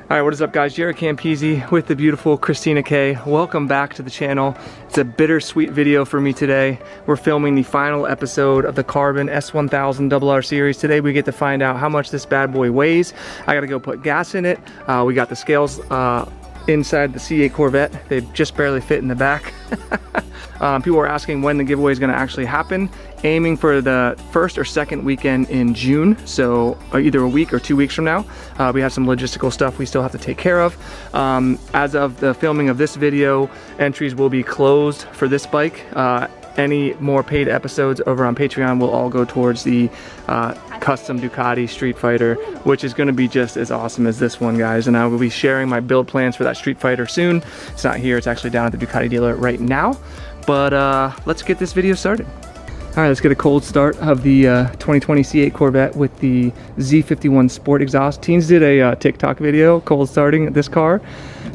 Alright, what is up guys? JaretCampisi with the beautiful Christina K. Welcome back to the channel. It's a bittersweet video for me today. We're filming the final episode of the Carbon S1000RR series. Today we get to find out how much this bad boy weighs. I gotta go put gas in it. We got the scales inside the C8 Corvette. They just barely fit in the back. People are asking when the giveaway is going to actually happen. Aiming for the first or second weekend in June, so either a week or 2 weeks from now. We have some logistical stuff we still have to take care of. As of the filming of this video, entries will be closed for this bike. Any more paid episodes over on Patreon will all go towards the custom Ducati Streetfighter, which is going to be just as awesome as this one, guys. And I will be sharing my build plans for that Streetfighter soon. It's not here, it's actually down at the Ducati dealer right now. But let's get this video started. All right, let's get a cold start of the 2020 C8 Corvette with the Z51 Sport exhaust. Teens did a TikTok video cold starting this car.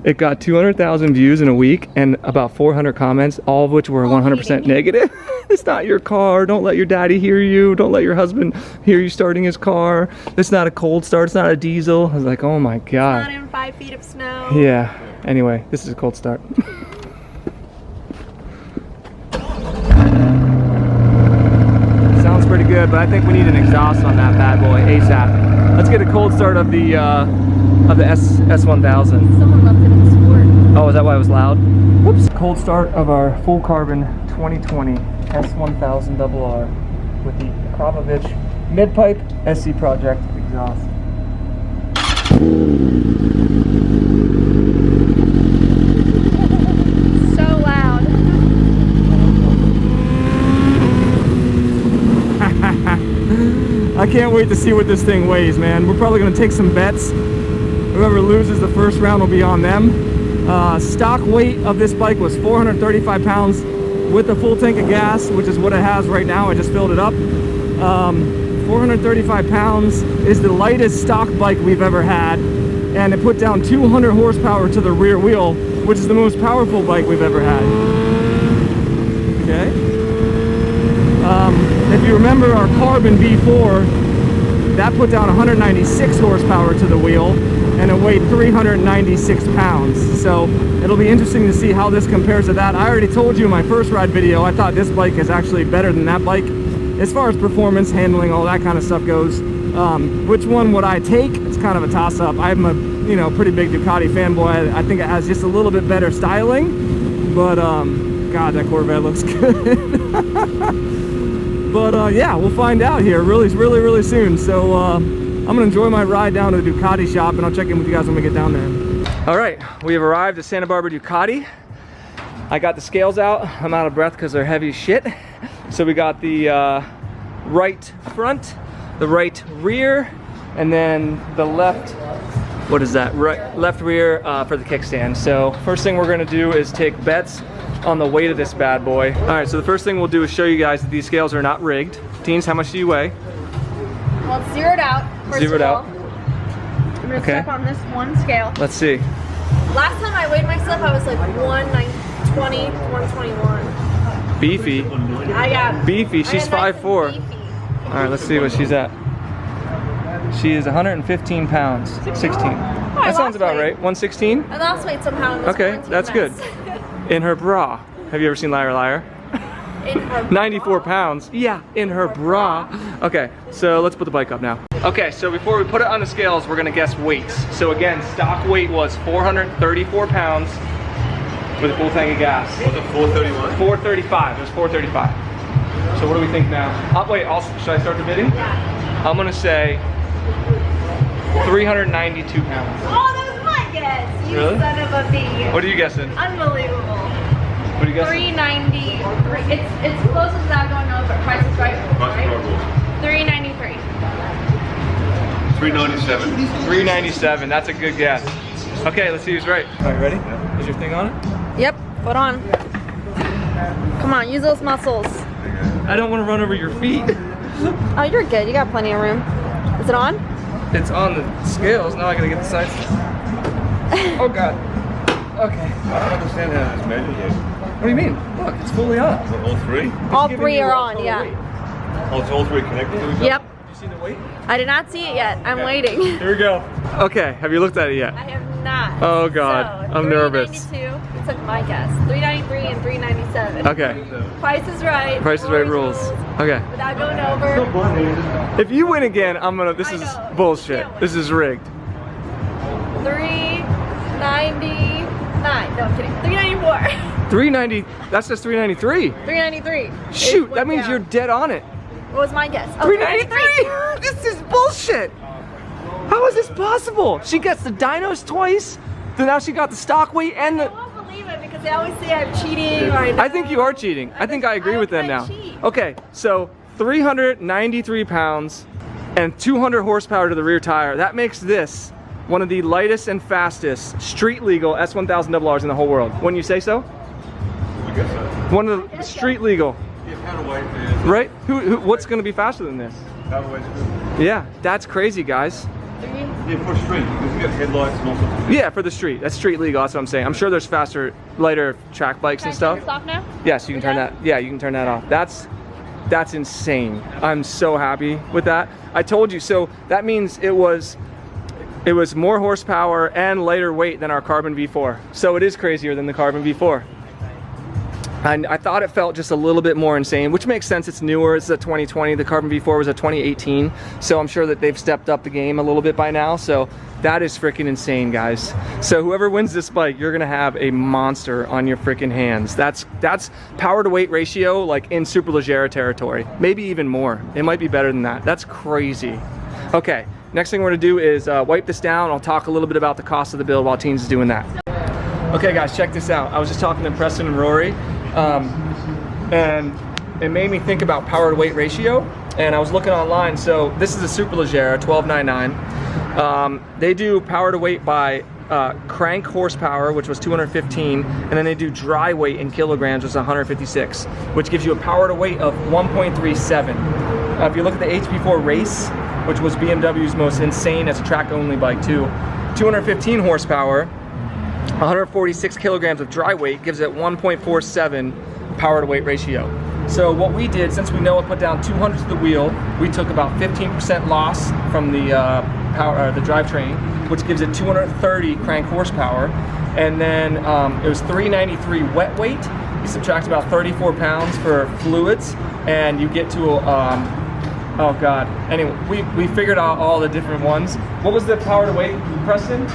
It got 200,000 views in a week and about 400 comments, all of which were 100% negative. It's not your car. Don't let your daddy hear you. Don't let your husband hear you starting his car. It's not a cold start. It's not a diesel. I was like, oh my God. It's not in 5 feet of snow. Yeah. Anyway, this is a cold start. Sounds pretty good, but I think we need an exhaust on that bad boy ASAP. Let's get a cold start of the S1000. Someone left it in Sport. Oh, is that why it was loud? Whoops. Cold start of our full carbon 2020 S1000RR with the Kramovich mid-pipe SC Project exhaust. So loud. I can't wait to see what this thing weighs, man. We're probably gonna take some bets. Whoever loses the first round will be on them. Stock weight of this bike was 435 pounds with a full tank of gas, which is what it has right now. I just filled it up. 435 pounds is the lightest stock bike we've ever had, and it put down 200 horsepower to the rear wheel, which is the most powerful bike we've ever had. Okay. If you remember our Carbon V4, that put down 196 horsepower to the wheel, and it weighed 396 pounds. So it'll be interesting to see how this compares to that. I already told you in my first ride video, I thought this bike is actually better than that bike as far as performance, handling, all that kind of stuff goes. Which one would I take? It's kind of a toss-up. I'm a pretty big Ducati fanboy. I think it has just a little bit better styling, but God, that Corvette looks good. But yeah, we'll find out here really soon. So I'm gonna enjoy my ride down to the Ducati shop, and I'll check in with you guys when we get down there. All right, we have arrived at Santa Barbara Ducati. I got the scales out. I'm out of breath because they're heavy as shit. So we got the right front, the right rear, and then the left, what is that? Left rear for the kickstand. So first thing we're gonna do is take bets on the weight of this bad boy. All right, so the first thing we'll do is show you guys that these scales are not rigged. Teens, how much do you weigh? Well, it's zeroed out. Zeroed out. I'm gonna step on this one scale. Let's see. Last time I weighed myself, I was like 120, 121. Beefy. I got beefy. She's 5'4". Beefy. All right, let's see what she's at. She is 115 pounds. 16. That sounds about right. 116? I lost weight somehow in this okay, that's good. In her bra. Have you ever seen Liar Liar? In her 94 pounds. Yeah, in her bra. Okay, so let's put the bike up now. Okay, so before we put it on the scales, we're gonna guess weights. So again, stock weight was 434 pounds with a full tank of gas. Was it 431? 435. It was 435. So what do we think now? Wait, should I start the bidding? Yeah. I'm gonna say 392 pounds. Oh, that was my guess. You Really? son of a bee. What are you guessing? Unbelievable. What are you guessing? 390. It's close as that going over. Price is right. Right? 393. 397. 397. That's a good guess. Okay, let's see who's right. All right, ready? Yeah. Is your thing on it? Yep. Put on. Come on, use those muscles. I don't want to run over your feet. Oh, you're good. You got plenty of room. Is it on? It's on the scales. Now I gotta get the sides. Oh God. Okay. I don't understand how it's measured yet. What do you mean? Look, it's fully on. All three? All Giving three you are a on, total yeah. weight. Oh, it's all three connected to each other? Yep. you seen the weight? I did not see it yet. I'm waiting. Here we go. Okay, have you looked at it yet? I have not. Oh God, so, I'm nervous. 392. It's like my guess. 393 and 397. Okay. Price is right. Price is right rules. Okay. Without going over. If you win again, I'm gonna. This is bullshit. This is rigged. 399. No, I'm kidding. 394. 390. That's just 393. 393. Shoot, that means you're dead on it. What was my guess? Oh, 393. This is bullshit. How is this possible? She gets the dynos twice. Then now she got the stock weight and the. I won't believe it because they always say I'm cheating. Or I think you are cheating. I think I agree with them now. Okay, so 393 pounds and 200 horsepower to the rear tire. That makes this one of the lightest and fastest street legal S1000RRs in the whole world. Wouldn't you say so? I guess so. One of the street legal. Yeah, counterweight is. Right? What's going to be faster than this? Counterweight's good. Yeah, that's crazy, guys. Yeah, for street, because you got headlights and all sorts of. Yeah, for the street. That's street legal. That's what I'm saying. I'm sure there's faster, lighter track bikes and stuff. Turn this off now? Yes, you can turn that. Yeah, you can turn that off. That's insane. I'm so happy with that. I told you. So that means it was more horsepower and lighter weight than our Carbon V4. So it is crazier than the Carbon V4. And I thought it felt just a little bit more insane, which makes sense. It's newer. It's a 2020. The Carbon V4 was a 2018. So I'm sure that they've stepped up the game a little bit by now. So that is freaking insane, guys. So whoever wins this bike, you're gonna have a monster on your freaking hands. That's power to weight ratio, like in Superleggera territory. Maybe even more. It might be better than that. That's crazy. Okay, next thing we're gonna do is wipe this down. I'll talk a little bit about the cost of the build while Teens is doing that. Okay guys, check this out. I was just talking to Preston and Rory, and it made me think about power to weight ratio, and I was looking online. So this is a Superleggera 1299. They do power to weight by crank horsepower, which was 215, and then they do dry weight in kilograms, which is 156, which gives you a power to weight of 1.37. If you look at the HP4 Race, which was BMW's most insane as a track only bike too, 215 horsepower, 146 kilograms of dry weight gives it 1.47 power to weight ratio. So what we did, since we know it put down 200 to the wheel, we took about 15% loss from the the drivetrain, which gives it 230 crank horsepower, and then it was 393 wet weight. You subtract about 34 pounds for fluids, and you get to oh god. Anyway, we figured out all the different ones. What was the power to weight, Preston?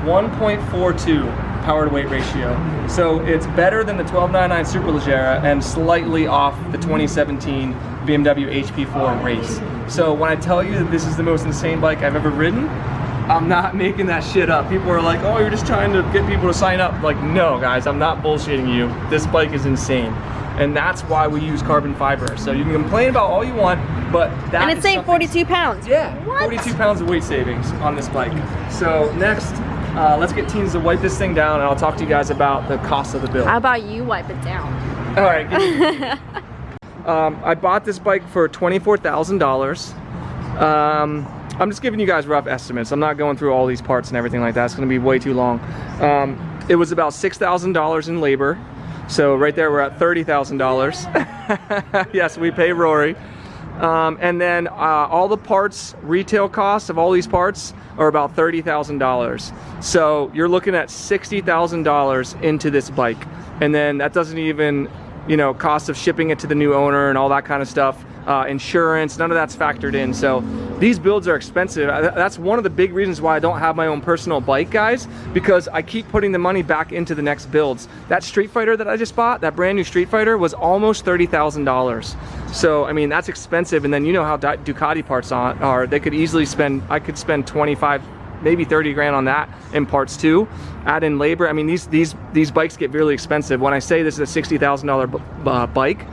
1.42 power to weight ratio. So it's better than the 1299 Superleggera and slightly off the 2017 BMW HP4 Race. So when I tell you that this is the most insane bike I've ever ridden, I'm not making that shit up. People are like, oh, you're just trying to get people to sign up. Like, no guys, I'm not bullshitting you. This bike is insane. And that's why we use carbon fiber. So you can complain about all you want, but that and it's saying 42 pounds. Yeah, what? 42 pounds of weight savings on this bike. So next, let's get Teens to wipe this thing down, and I'll talk to you guys about the cost of the build. How about you wipe it down? All right. I bought this bike for $24,000. I'm just giving you guys rough estimates. I'm not going through all these parts and everything like that. It's going to be way too long. It was about $6,000 in labor. So right there, we're at $30,000. Yes, we pay Rory. And then all the parts, retail costs of all these parts are about $30,000. So you're looking at $60,000 into this bike. And then that doesn't even, you know, cost of shipping it to the new owner and all that kind of stuff. Insurance, none of that's factored in. So these builds are expensive. That's one of the big reasons why I don't have my own personal bike, guys, because I keep putting the money back into the next builds. That Streetfighter that I just bought, that brand new Streetfighter, was almost $30,000. So I mean, that's expensive. And then you know how Ducati parts are. They could easily spend, I could spend 25, maybe 30 grand on that in parts too. Add in labor. I mean, these bikes get really expensive. When I say this is a $60,000 bike,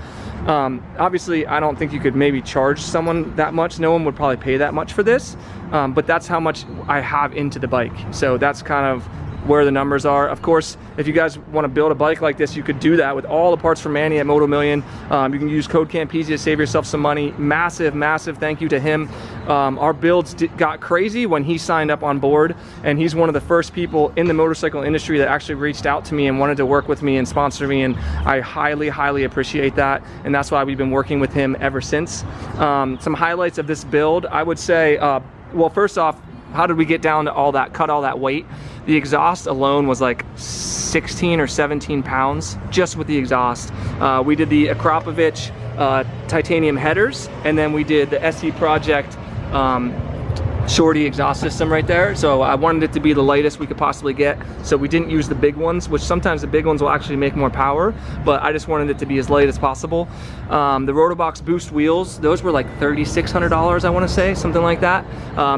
obviously I don't think you could maybe charge someone that much. No one would probably pay that much for this, but that's how much I have into the bike. So that's kind of where the numbers are. Of course, if you guys want to build a bike like this, you could do that with all the parts from Manny at Moto Million. You can use code Campisi to save yourself some money. Massive thank you to him. Our builds got crazy when he signed up on board, and he's one of the first people in the motorcycle industry that actually reached out to me and wanted to work with me and sponsor me, and I highly appreciate that, and that's why we've been working with him ever since. Some highlights of this build, I would say, well, first off, how did we get down to all that, cut all that weight? The exhaust alone was like 16 or 17 pounds just with the exhaust. We did the Akrapovich titanium headers, and then we did the SE Project Shorty exhaust system right there. So I wanted it to be the lightest we could possibly get, so we didn't use the big ones, which sometimes the big ones will actually make more power, but I just wanted it to be as light as possible. The Rotobox Boost wheels, those were like $3,600, I want to say, something like that.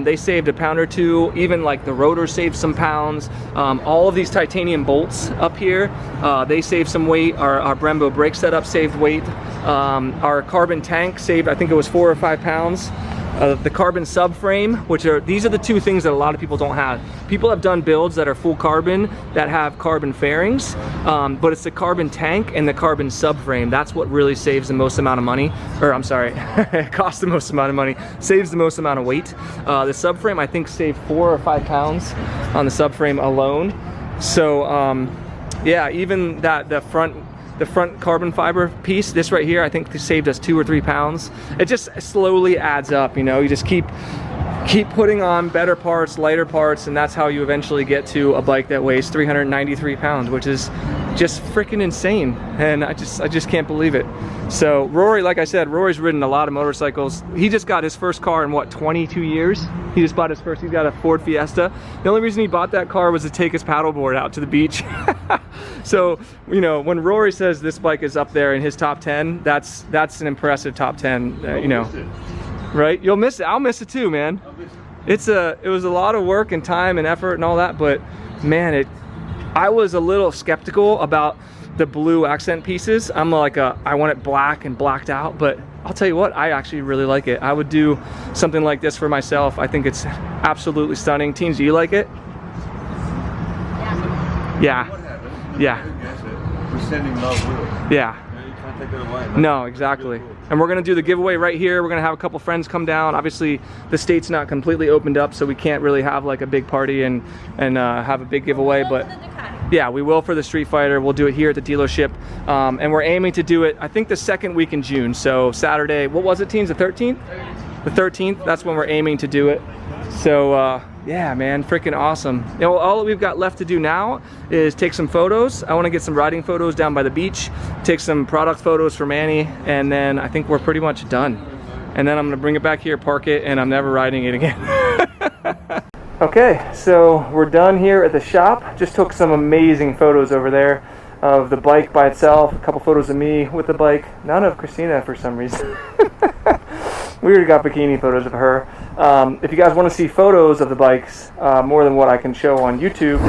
They saved a pound or two. Even like the rotor saved some pounds. All of these titanium bolts up here, they saved some weight. Our Brembo brake setup saved weight. Our carbon tank saved, I think it was 4 or 5 pounds. The carbon subframe, these are the two things that a lot of people don't have. People have done builds that are full carbon that have carbon fairings, but it's the carbon tank and the carbon subframe. That's what really saves the most amount of money, or I'm sorry, it costs the most amount of money, saves the most amount of weight. The subframe, I think, saved 4 or 5 pounds on the subframe alone. So yeah, even the front carbon fiber piece, this right here, I think saved us 2 or 3 pounds. It just slowly adds up, you know. You just keep putting on better parts, lighter parts, and that's how you eventually get to a bike that weighs 393 pounds, which is just freaking insane, and I just can't believe it. So Rory, like I said, Rory's ridden a lot of motorcycles. He just got his first car in what, 22 years? He just bought his first, he's got a Ford Fiesta. The only reason he bought that car was to take his paddleboard out to the beach. So, you know, when Rory says this bike is up there in his top 10, that's an impressive top 10, you know. Right? You'll miss it. I'll miss it too, man. It was a lot of work and time and effort and all that, but man, I was a little skeptical about the blue accent pieces. I'm like, I want it black and blacked out, but I'll tell you what, I actually really like it. I would do something like this for myself. I think it's absolutely stunning. Teens, do you like it? Yeah. Yeah. We're sending love with it. Yeah. You can't take it away. No, exactly. And we're gonna do the giveaway right here. We're gonna have a couple friends come down. Obviously, the state's not completely opened up, so we can't really have like a big party and have a big giveaway. But yeah, we will for the Streetfighter. We'll do it here at the dealership, and we're aiming to do it, I think, the second week in June. So Saturday, what was it, teens? The 13th? The 13th. That's when we're aiming to do it. So yeah, man, freaking awesome. You know, all we've got left to do now is take some photos. I want to get some riding photos down by the beach, take some product photos for Manny, and then I think we're pretty much done. And then I'm gonna bring it back here, park it, and I'm never riding it again. Okay, so we're done here at the shop. Just took some amazing photos over there of the bike by itself, a couple photos of me with the bike, none of Christina for some reason. We already got bikini photos of her. If you guys want to see photos of the bikes, more than what I can show on YouTube,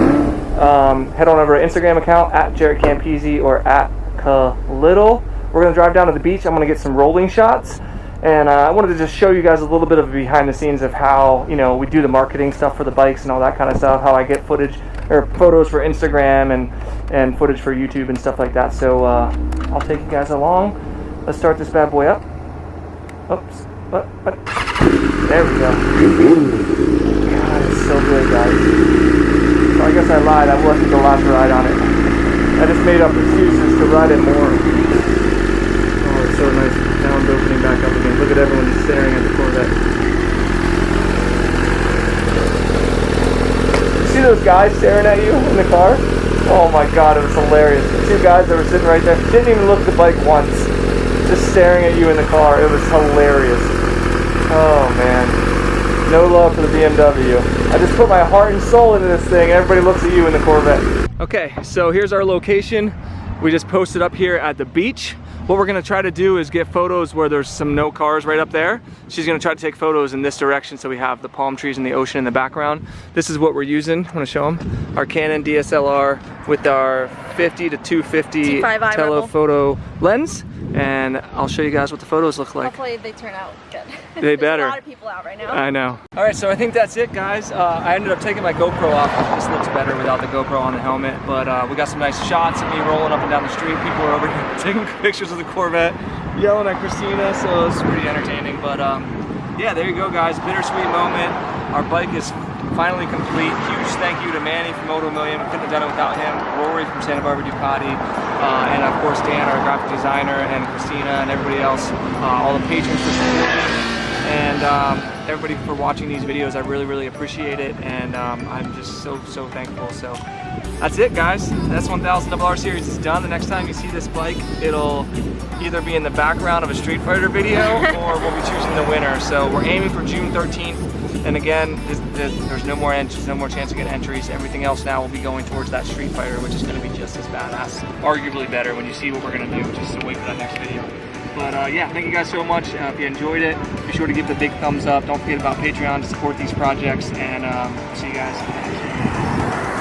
head on over to Instagram account at JaretCampisi or at Little. We're going to drive down to the beach. I'm going to get some rolling shots. And I wanted to just show you guys a little bit of behind the scenes of how, you know, we do the marketing stuff for the bikes and all that kind of stuff, how I get footage or photos for Instagram and footage for YouTube and stuff like that. So I'll take you guys along. Let's start this bad boy up. Oops. What? There we go. God, it's so good, guys. So I guess I lied. I wasn't the last ride on it. I just made up excuses to ride it more. Oh, it's so nice. Now I'm opening back up again. Look at everyone staring at the Corvette. You see those guys staring at you in the car? Oh my God, it was hilarious. The 2 guys that were sitting right there didn't even look at the bike once. Just staring at you in the car. It was hilarious. Oh man, no love for the BMW. I just put my heart and soul into this thing. Everybody looks at you in the Corvette. Okay, so here's our location. We just posted up here at the beach. What we're gonna try to do is get photos where there's no cars right up there. She's gonna try to take photos in this direction so we have the palm trees and the ocean in the background. This is what we're using. I'm gonna show them. Our Canon DSLR with our 50 to 250 telephoto lens. and I'll show you guys what the photos look like. Hopefully they turn out good. They better. There's a lot of people out right now. I know. All right, so I think that's it, guys. I ended up taking my GoPro off. This looks better without the GoPro on the helmet, but we got some nice shots of me rolling up and down the street. People are over here taking pictures of the Corvette, yelling at Christina, so it's pretty entertaining. But yeah, there you go, guys. Bittersweet moment. Our bike is finally complete. Huge thank you to Manny from Moto Million. We couldn't have done it without him. Rory from Santa Barbara Ducati, and of course Dan, our graphic designer, and Christina, and everybody else, all the patrons for supporting, and everybody for watching these videos. I really appreciate it, and I'm just so thankful. So that's it, guys. The S1000RR series is done. The next time you see this bike, it'll either be in the background of a Streetfighter video or we'll be choosing the winner. So we're aiming for June 13th. And again, there's no more entries, no more chance to get entries. Everything else now will be going towards that Streetfighter, which is going to be just as badass, arguably better when you see what we're going to do. Just wait for that next video. But yeah, thank you guys so much. If you enjoyed it, be sure to give the big thumbs up. Don't forget about Patreon to support these projects, and see you guys.